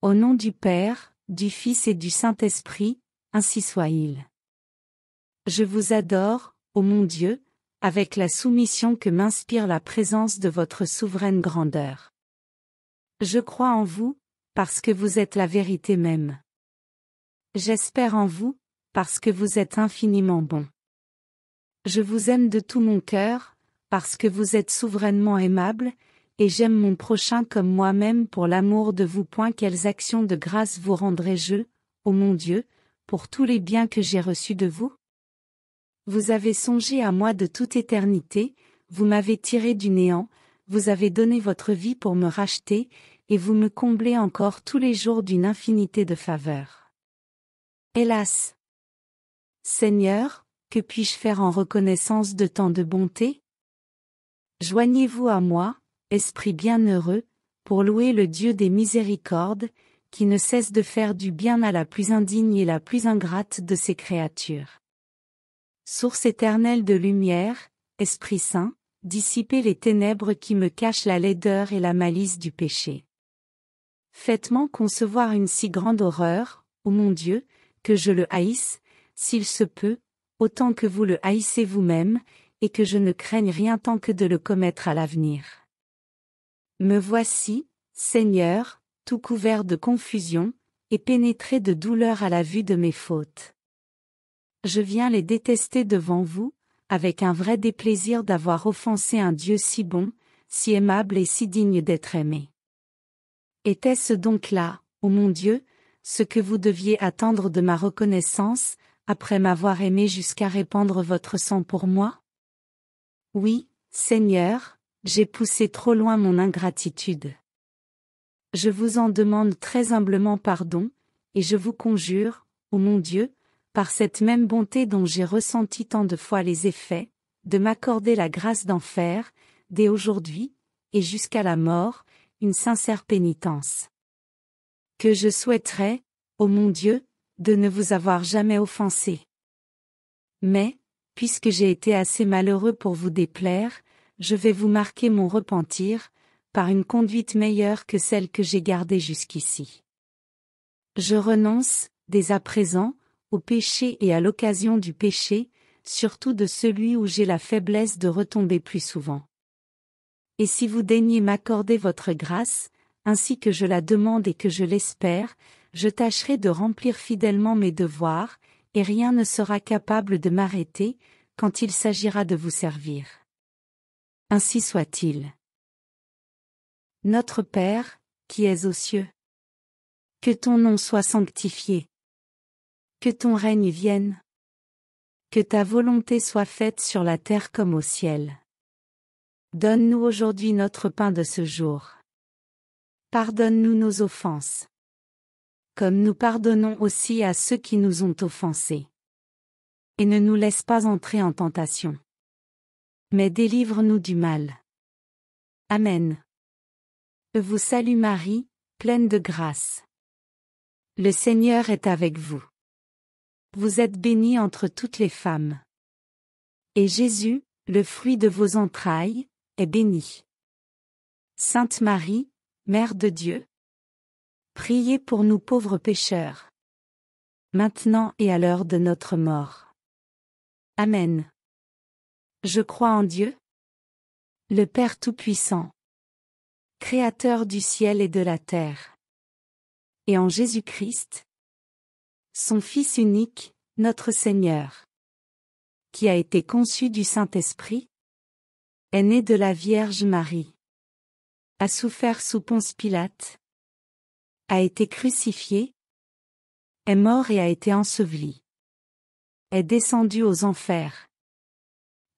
Au nom du Père, du Fils et du Saint-Esprit, ainsi soit-il. Je vous adore, ô mon Dieu, avec la soumission que m'inspire la présence de votre souveraine grandeur. Je crois en vous, parce que vous êtes la vérité même. J'espère en vous, parce que vous êtes infiniment bon. Je vous aime de tout mon cœur, parce que vous êtes souverainement aimable, et j'aime mon prochain comme moi-même pour l'amour de vous. Quelles actions de grâce vous rendrai-je, ô mon Dieu, pour tous les biens que j'ai reçus de vous? Vous avez songé à moi de toute éternité, vous m'avez tiré du néant, vous avez donné votre vie pour me racheter, et vous me comblez encore tous les jours d'une infinité de faveurs. Hélas! Seigneur, que puis-je faire en reconnaissance de tant de bonté? Joignez-vous à moi, Esprit bienheureux, pour louer le Dieu des miséricordes, qui ne cesse de faire du bien à la plus indigne et la plus ingrate de ses créatures. Source éternelle de lumière, Esprit Saint, dissipez les ténèbres qui me cachent la laideur et la malice du péché. Faites-moi concevoir une si grande horreur, ô mon Dieu, que je le haïsse, s'il se peut, autant que vous le haïssez vous-même, et que je ne craigne rien tant que de le commettre à l'avenir. Me voici, Seigneur, tout couvert de confusion, et pénétré de douleur à la vue de mes fautes. Je viens les détester devant vous, avec un vrai déplaisir d'avoir offensé un Dieu si bon, si aimable et si digne d'être aimé. Était-ce donc là, ô mon Dieu, ce que vous deviez attendre de ma reconnaissance, après m'avoir aimé jusqu'à répandre votre sang pour moi? Oui, Seigneur, j'ai poussé trop loin mon ingratitude. Je vous en demande très humblement pardon, et je vous conjure, ô mon Dieu, par cette même bonté dont j'ai ressenti tant de fois les effets, de m'accorder la grâce d'en faire, dès aujourd'hui, et jusqu'à la mort, une sincère pénitence. Que je souhaiterais, ô mon Dieu, de ne vous avoir jamais offensé. Mais, puisque j'ai été assez malheureux pour vous déplaire, je vais vous marquer mon repentir, par une conduite meilleure que celle que j'ai gardée jusqu'ici. Je renonce, dès à présent, au péché et à l'occasion du péché, surtout de celui où j'ai la faiblesse de retomber plus souvent. Et si vous daignez m'accorder votre grâce, ainsi que je la demande et que je l'espère, je tâcherai de remplir fidèlement mes devoirs, et rien ne sera capable de m'arrêter, quand il s'agira de vous servir. Ainsi soit-il. Notre Père, qui es aux cieux. Que ton nom soit sanctifié. Que ton règne vienne. Que ta volonté soit faite sur la terre comme au ciel. Donne-nous aujourd'hui notre pain de ce jour. Pardonne-nous nos offenses. Comme nous pardonnons aussi à ceux qui nous ont offensés. Et ne nous laisse pas entrer en tentation. Mais délivre-nous du mal. Amen. Je vous salue Marie, pleine de grâce. Le Seigneur est avec vous. Vous êtes bénie entre toutes les femmes. Et Jésus, le fruit de vos entrailles, est béni. Sainte Marie, Mère de Dieu, priez pour nous pauvres pécheurs. Maintenant et à l'heure de notre mort. Amen. Je crois en Dieu, le Père Tout-Puissant, Créateur du ciel et de la terre. Et en Jésus-Christ, son Fils unique, notre Seigneur, qui a été conçu du Saint-Esprit, est né de la Vierge Marie, a souffert sous Ponce Pilate, a été crucifié, est mort et a été enseveli, est descendu aux enfers.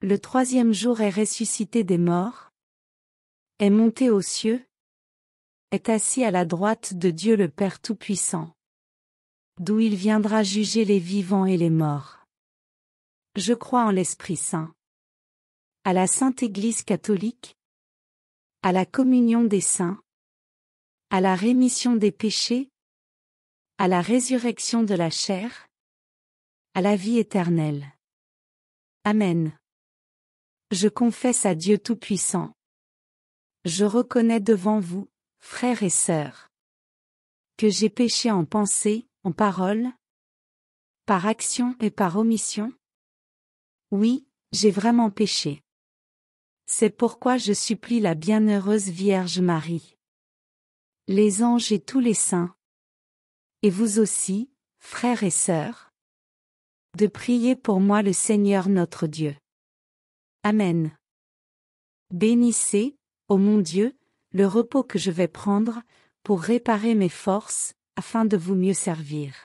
Le troisième jour est ressuscité des morts, est monté aux cieux, est assis à la droite de Dieu le Père Tout-Puissant, d'où il viendra juger les vivants et les morts. Je crois en l'Esprit Saint, à la Sainte Église catholique, à la communion des saints, à la rémission des péchés, à la résurrection de la chair, à la vie éternelle. Amen. Je confesse à Dieu Tout-Puissant. Je reconnais devant vous, frères et sœurs, Que j'ai péché en pensée, en parole, par action et par omission? Oui, j'ai vraiment péché. C'est pourquoi je supplie la bienheureuse Vierge Marie, les anges et tous les saints, et vous aussi, frères et sœurs, de prier pour moi le Seigneur notre Dieu. Amen. Bénissez, ô mon Dieu, le repos que je vais prendre, pour réparer mes forces, afin de vous mieux servir.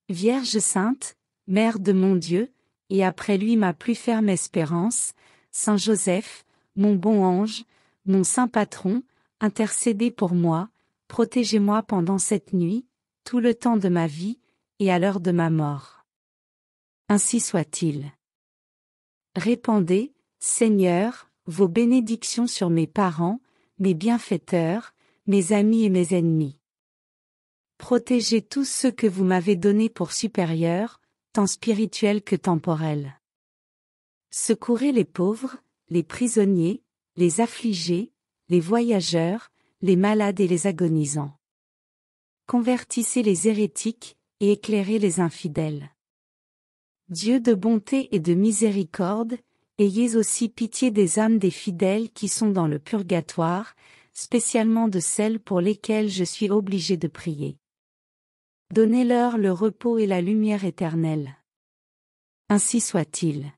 Vierge sainte, Mère de mon Dieu, et après lui ma plus ferme espérance, Saint Joseph, mon bon ange, mon saint patron, intercédez pour moi, protégez-moi pendant cette nuit, tout le temps de ma vie, et à l'heure de ma mort. Ainsi soit-il. Répandez, Seigneur, vos bénédictions sur mes parents, mes bienfaiteurs, mes amis et mes ennemis. Protégez tous ceux que vous m'avez donnés pour supérieurs, tant spirituels que temporels. Secourez les pauvres, les prisonniers, les affligés, les voyageurs, les malades et les agonisants. Convertissez les hérétiques, et éclairez les infidèles. Dieu de bonté et de miséricorde, ayez aussi pitié des âmes des fidèles qui sont dans le purgatoire, spécialement de celles pour lesquelles je suis obligé de prier. Donnez-leur le repos et la lumière éternelle. Ainsi soit-il.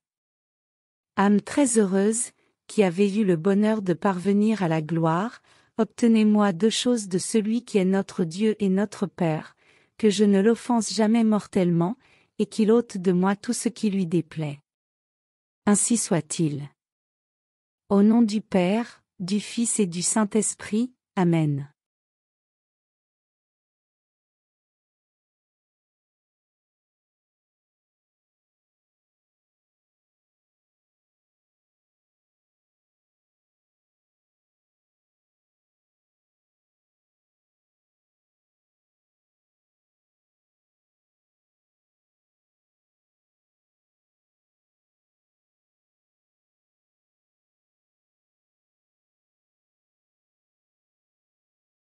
Âme très heureuse, qui avez eu le bonheur de parvenir à la gloire, obtenez-moi 2 choses de celui qui est notre Dieu et notre Père, que je ne l'offense jamais mortellement, et qu'il ôte de moi tout ce qui lui déplaît. Ainsi soit-il. Au nom du Père, du Fils et du Saint-Esprit, Amen.